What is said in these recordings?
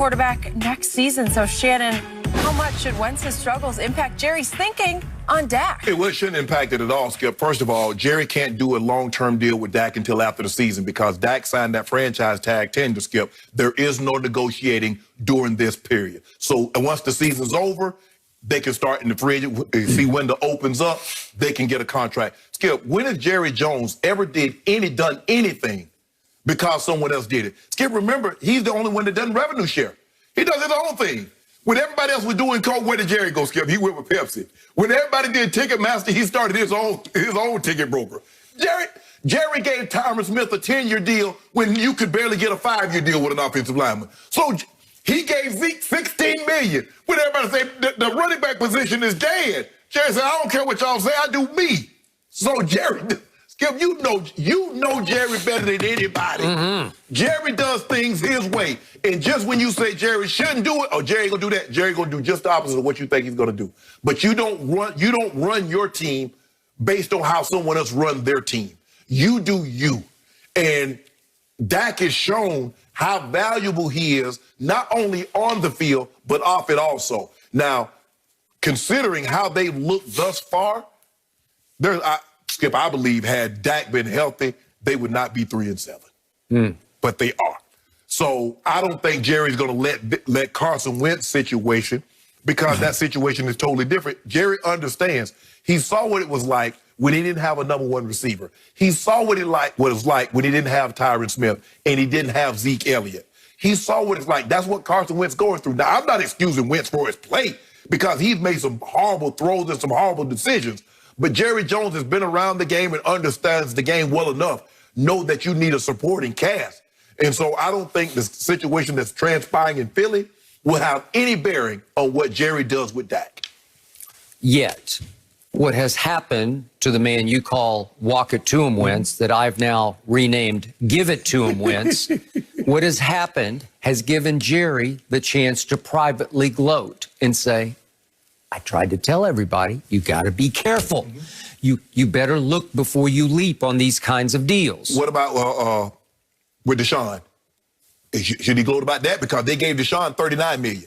quarterback next season. So, Shannon, how much should Wentz's struggles impact Jerry's thinking on Dak? It shouldn't impact it at all, Skip. First of all, Jerry can't do a long-term deal with Dak until after the season because Dak signed that franchise tag tender, Skip. There is no negotiating during this period. So once the season's over, they can start in the free agent, see when the opens up, they can get a contract. Skip, when has Jerry Jones ever done anything because someone else did it? Skip, remember, he's the only one that doesn't revenue share. He does his own thing. When everybody else was doing coke, where did Jerry go, Skip? He went with Pepsi. When everybody did Ticketmaster, he started his own ticket broker. Jerry gave Tyron Smith a 10-year deal when you could barely get a 5-year deal with an offensive lineman. So he gave Zeke $16 million. When everybody said the running back position is dead, Jerry said, I don't care what y'all say, I do me. So Jerry, Skip, you know Jerry better than anybody. Jerry does things his way. And just when you say Jerry shouldn't do it, or Jerry gonna do that, Jerry gonna do just the opposite of what you think he's gonna do. But you don't run your team based on how someone else runs their team. You do you. And Dak has shown how valuable he is, not only on the field, but off it also. Now, considering how they've looked thus far, Skip, I believe had Dak been healthy, they would not be 3-7. But they are. So I don't think Jerry's going to let Carson Wentz situation, because that situation is totally different. Jerry understands. He saw what it was like when he didn't have a number one receiver. He saw what it was like when he didn't have Tyron Smith and he didn't have Zeke Elliott. He saw what it's like. That's what Carson Wentz going through. Now, I'm not excusing Wentz for his play because he's made some horrible throws and some horrible decisions. But Jerry Jones has been around the game and understands the game well enough. Know that you need a supporting cast. And so I don't think the situation that's transpiring in Philly will have any bearing on what Jerry does with Dak. Yet, what has happened to the man you call walk it to him Wentz, that I've now renamed give it to him Wentz, what has happened has given Jerry the chance to privately gloat and say, I tried to tell everybody, you got to be careful. You better look before you leap on these kinds of deals. What about with Deshaun? Should he gloat about that? Because they gave Deshaun $39 million.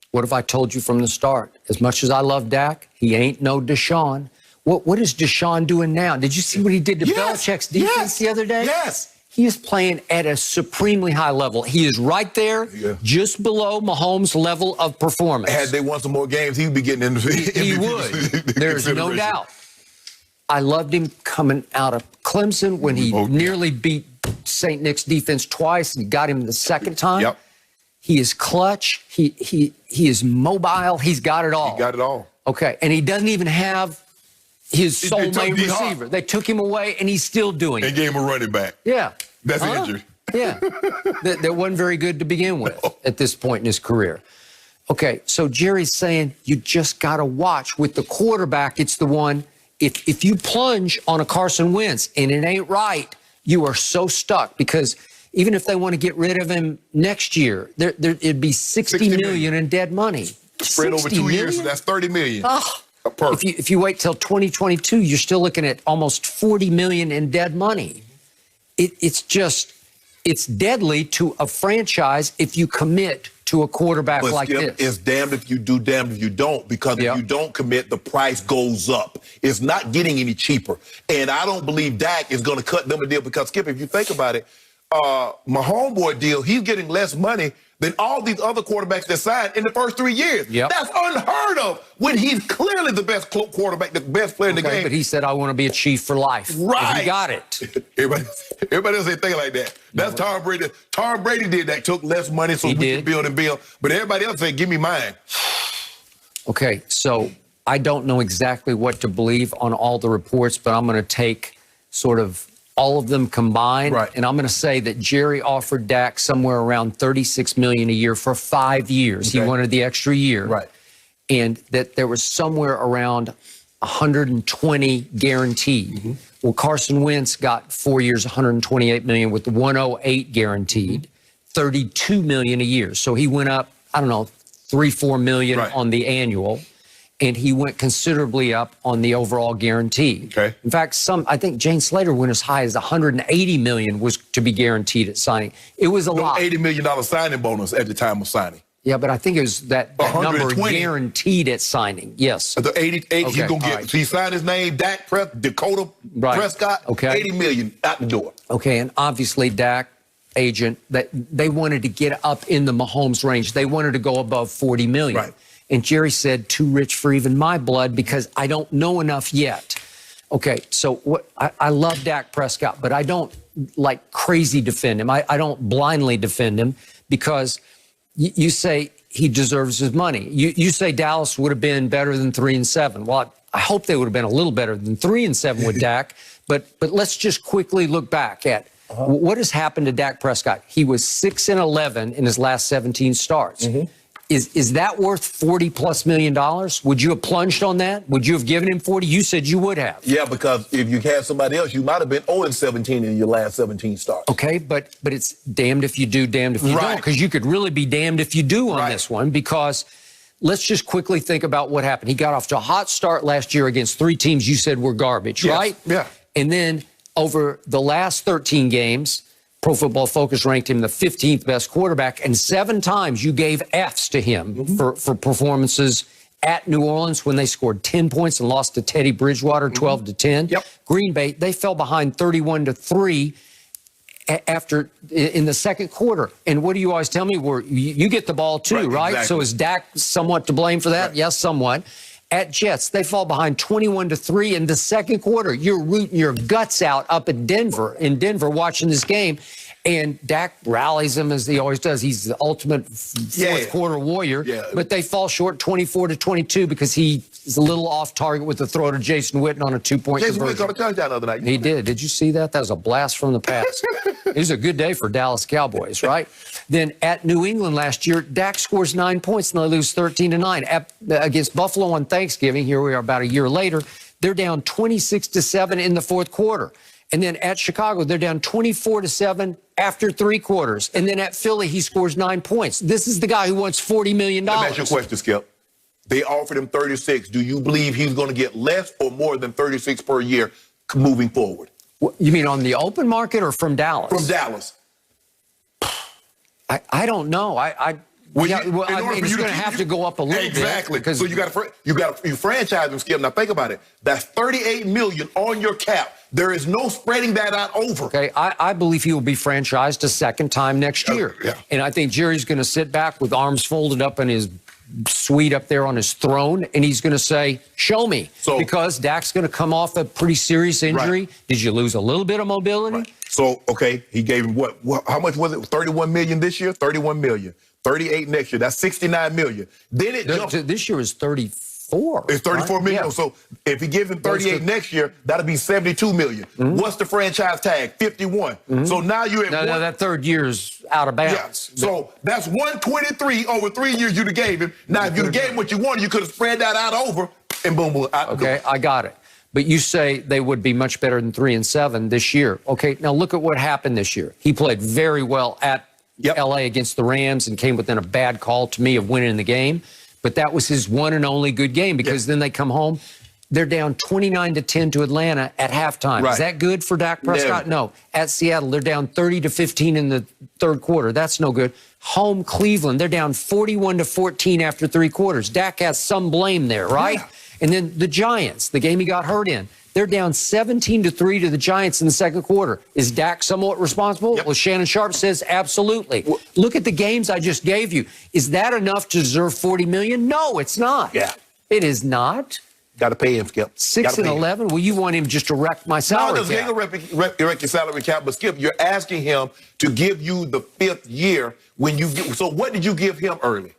What if I told you from the start, as much as I love Dak, he ain't no Deshaun. What is Deshaun doing now? Did you see what he did to Belichick's defense the other day? Yes. He is playing at a supremely high level. He is right there, just below Mahomes' level of performance. Had they won some more games, he'd be getting into He would. There's no doubt. I loved him coming out of Clemson when he nearly beat St. Nick's defense twice and got him the second time. Yep. He is clutch. He is mobile. He's got it all. He got it all. Okay, and he doesn't even have his soulmate receiver. They took him away, and he's still doing it. They gave him a running back. Yeah. That's injured. Yeah. That wasn't very good to begin with at this point in his career. Okay, so Jerry's saying you just got to watch. With the quarterback, it's the one, if you plunge on a Carson Wentz and it ain't right, you are so stuck, because even if they want to get rid of him next year, it'd be $60 million in dead money. Spread over 2 years, so that's $30 million. Oh. If you wait till 2022, you're still looking at almost $40 million in dead money. It's deadly to a franchise if you commit to a quarterback like this. It's damned if you do, damned if you don't, because if you don't commit, the price goes up. It's not getting any cheaper. And I don't believe Dak is going to cut them a deal, because, Skip, if you think about it, my homeboy deal, he's getting less money than all these other quarterbacks that signed in the first 3 years. That's unheard of when he's clearly the best quarterback, the best player in the game. But he said, I want to be a Chief for life. Right. He got it. Everybody else ain't thinking like that. That's Tom Brady. Tom Brady did that, took less money so we could build and build. But everybody else said, give me mine. Okay, so I don't know exactly what to believe on all the reports, but I'm going to take sort of all of them combined, and I'm going to say that Jerry offered Dak somewhere around $36 million a year for 5 years. He wanted the extra year, and that there was somewhere around 120 guaranteed. Well, Carson Wentz got 4 years, $128 million, with the 108 guaranteed, $32 million a year. So he went up, I don't know, $3-4 million on the annual. and he went considerably up on the overall guarantee. Okay. In fact, I think Jane Slater went as high as $180 million was to be guaranteed at signing. It was a lot. $80 million signing bonus at the time of signing. Yeah, but I think it was that number guaranteed at signing. Yes. The 88, okay. he's gonna get. Right. He signed his name, Dak Prescott. Okay. $80 million out the door. Okay, and obviously Dak agent that they wanted to get up in the Mahomes range. They wanted to go above $40 million. Right. And Jerry said, too rich for even my blood because I don't know enough yet. Okay, so what I love Dak Prescott, but I don't like crazy defend him. I don't blindly defend him because you say he deserves his money. You say Dallas would have been better than 3-7. Well, I hope they would have been a little better than 3-7 with Dak. But let's just quickly look back at what has happened to Dak Prescott. He was 6-11 in his last 17 starts. Is that worth $40+ million? Would you have plunged on that? Would you have given him 40? You said you would have. Yeah, because if you had somebody else, you might have been 0-17 in your last 17 starts. Okay, but it's damned if you do, damned if you don't, because you could really be damned if you do on this one, because let's just quickly think about what happened. He got off to a hot start last year against 3 teams you said were garbage, right? Yeah. And then over the last 13 games, Pro Football Focus ranked him the 15th best quarterback, and 7 times you gave Fs to him for performances at New Orleans when they scored 10 points and lost to Teddy Bridgewater 12-10. Yep. Green Bay, they fell behind 31-3 in the second quarter. And what do you always tell me? You get the ball too, right? Exactly. So is Dak somewhat to blame for that? Right. Yes, somewhat. At Jets, they fall behind 21-3 in the second quarter. You're rooting your guts out up in Denver watching this game. And Dak rallies them as he always does. He's the ultimate fourth quarter warrior. Yeah. But they fall short 24-22 because he's a little off target with the throw to Jason Witten on a 2-point conversion. Jason Witten got a touchdown the other night. He did. Did you see that? That was a blast from the past. It was a good day for Dallas Cowboys, right? Then at New England last year, Dak scores 9 points and they lose 13-9. Against Buffalo on Thanksgiving, here we are about a year later, they're down 26-7 in the fourth quarter. And then at Chicago, they're down 24-7 after 3 quarters. And then at Philly, he scores 9 points. This is the guy who wants $40 million. Let me ask you a question, Skip. They offered him 36. Do you believe he's going to get less or more than 36 per year moving forward? You mean on the open market or from Dallas? From Dallas. I don't know. He's going to have to go up a little bit. Exactly. So you franchise him, Skip. Now think about it. That's $38 million on your cap. There is no spreading that out over. Okay, I believe he will be franchised a second time next year. Yeah. And I think Jerry's going to sit back with arms folded up in his suite up there on his throne, and he's going to say, show me. Because Dak's going to come off a pretty serious injury. Right. Did you lose a little bit of mobility? Right. So, okay, he gave him what? How much was it? $31 million this year? $31 million. 38 next year. That's $69 million. Then it jumped. This year is 34. It's $34 million. Yeah. So if he gives him 38 next year, that'll be $72 million. What's the franchise tag? 51. So now you're at no, that third year's out of bounds. Yeah. So that's 123 over 3 years you'd have gave him. Now, if you'd have gave him what you wanted, you could have spread that out over and boom, boom. Okay, I got it. But you say they would be much better than 3-7 this year. Okay, now look at what happened this year. He played very well at L.A. against the Rams and came within a bad call to me of winning the game. But that was his one and only good game because then they come home. They're down 29-10 to Atlanta at halftime. Right. Is that good for Dak Prescott? No. At Seattle, they're down 30-15 in the third quarter. That's no good. Home Cleveland, they're down 41-14 after 3 quarters. Dak has some blame there, right? Yeah. And then the Giants, the game he got hurt in, they're down 17-3 to the Giants in the second quarter. Is Dak somewhat responsible? Well, Shannon Sharp says absolutely. Look at the games I just gave you. Is that enough to deserve $40 million? No, it's not. Yeah. It is not. Got to pay him, Skip. 6-11? Well, you want him just to wreck my salary cap. No, he ain't going to wreck your salary cap. But, Skip, you're asking him to give you the 5th year when you get. So what did you give him early?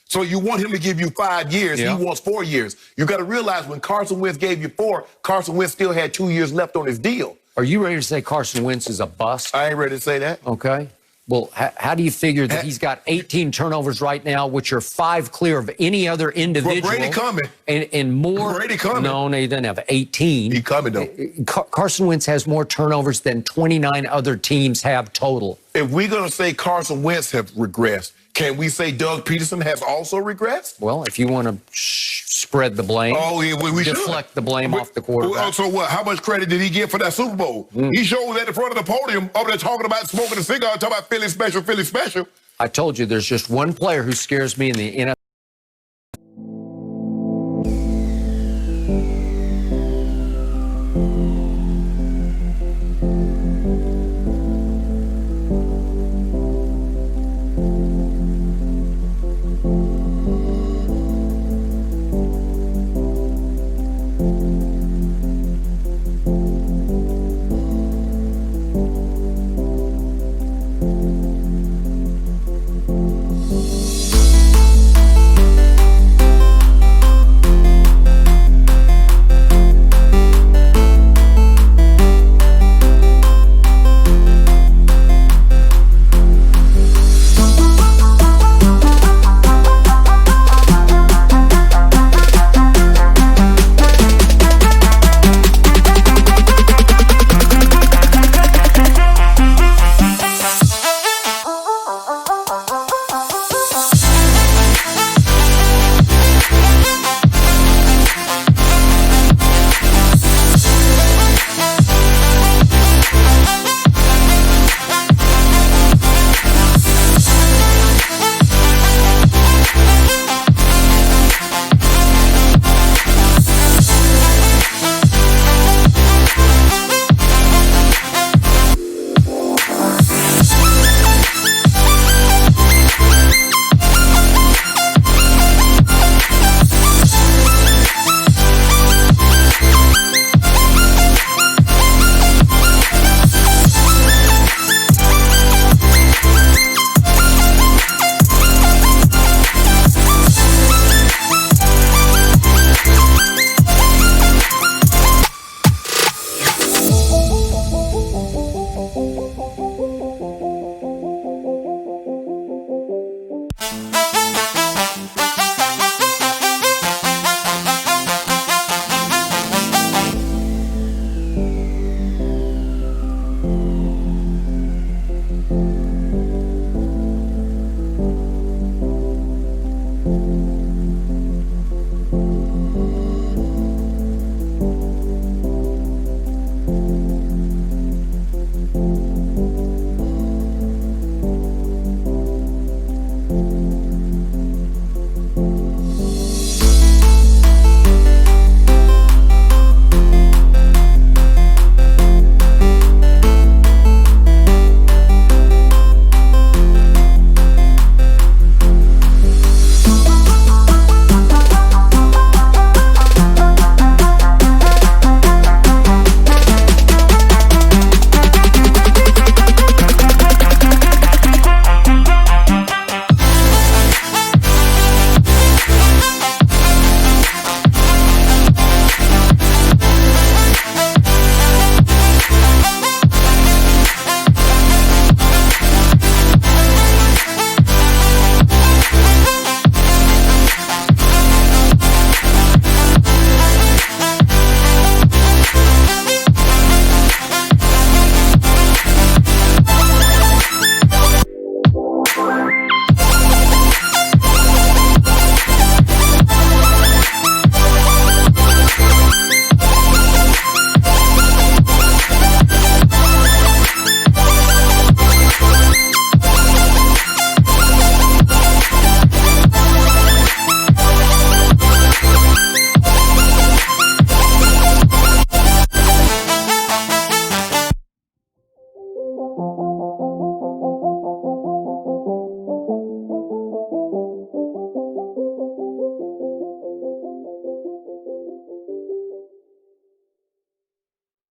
So you want him to give you 5 years. He wants 4 years. You got to realize when Carson Wentz gave you 4, Carson Wentz still had 2 years left on his deal. Are you ready to say Carson Wentz is a bust? I ain't ready to say that. Okay. Well, how do you figure that he's got 18 turnovers right now, which are 5 clear of any other individual? Well, Brady coming. And more. Brady coming. No, he doesn't have 18. He coming, though. Carson Wentz has more turnovers than 29 other teams have total. if we're going to say Carson Wentz have regressed, can we say Doug Peterson has also regressed? Well, if you want to spread the blame, we deflect the blame off the quarterback. So what? How much credit did he get for that Super Bowl? He showed at the front of the podium over there talking about smoking a cigar, talking about Philly special, Philly special. I told you there's just one player who scares me in the NFL.